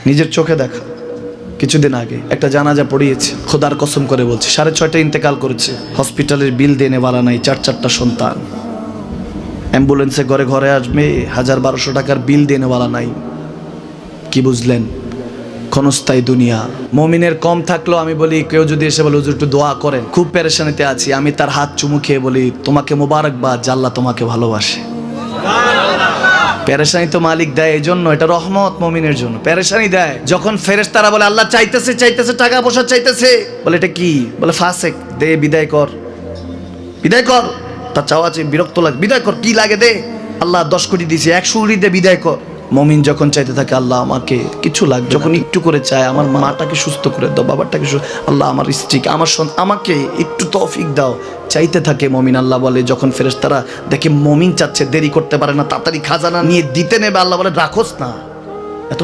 নিজের চোখে দেখা। কিছুদিন আগে একটা জানাজা পড়িয়েছে, খোদার কসম করে বলছে 6:30 ইন্তেকাল করেছে। হসপিটালের বিল দেনেওয়ালা নাই, 4 সন্তান। অ্যাম্বুলেন্সে ঘরে ঘরে আসবে, 1000-1200 টাকার বিল দেনেওয়ালা নাই। কি বুঝলেন? ক্ষণস্থায়ী দুনিয়া। মুমিনের কম থাকলেও আমি বলি, কেউ যদি এসে বলে হুজুর একটু দোয়া করেন, খুব পেরেশানিতে আছি, আমি তার হাত চুমু খেয়ে বলি তোমাকে মোবারকবাদ, আল্লাহ তোমাকে ভালোবাসে। পেরেশানি তো মালিক দেয়, এই জন্য এটা রহমত মুমিনের জন্য। পেরেশানি দেয় যখন ফেরেশতারা বলে আল্লাহ চাইতেছে চাইতেছে, টাকা পয়সা চাইতেছে, বলে এটা কি? বলে ফাসেক, দে বিদায় কর, বিদায় কর। তার চাওয়া আছে, বিরক্ত লাগে, বিদায় কর, কি লাগে দে। আল্লাহ 10 কোটি দিয়েছে, 100 কোটি দে, বিদায় কর। মুমিন যখন চাইতে থাকে আল্লাহ আমাকে কিছু লাগবে, যখন একটু করে চায় আমার মাটাকে সুস্থ করে দাও, বাবাটাকে আল্লাহ আমার স্ত্রীকে, আমার আমাকে একটু তৌফিক দাও, চাইতে থাকে মুমিন। আল্লাহ বলে যখন ফেরেশতারা দেখে মুমিন চাচ্ছে, দেরি করতে পারে না, তাড়াতাড়ি খাজানা নিয়ে দিতে নেবে, আল্লাহ বলে রাখোস না, এত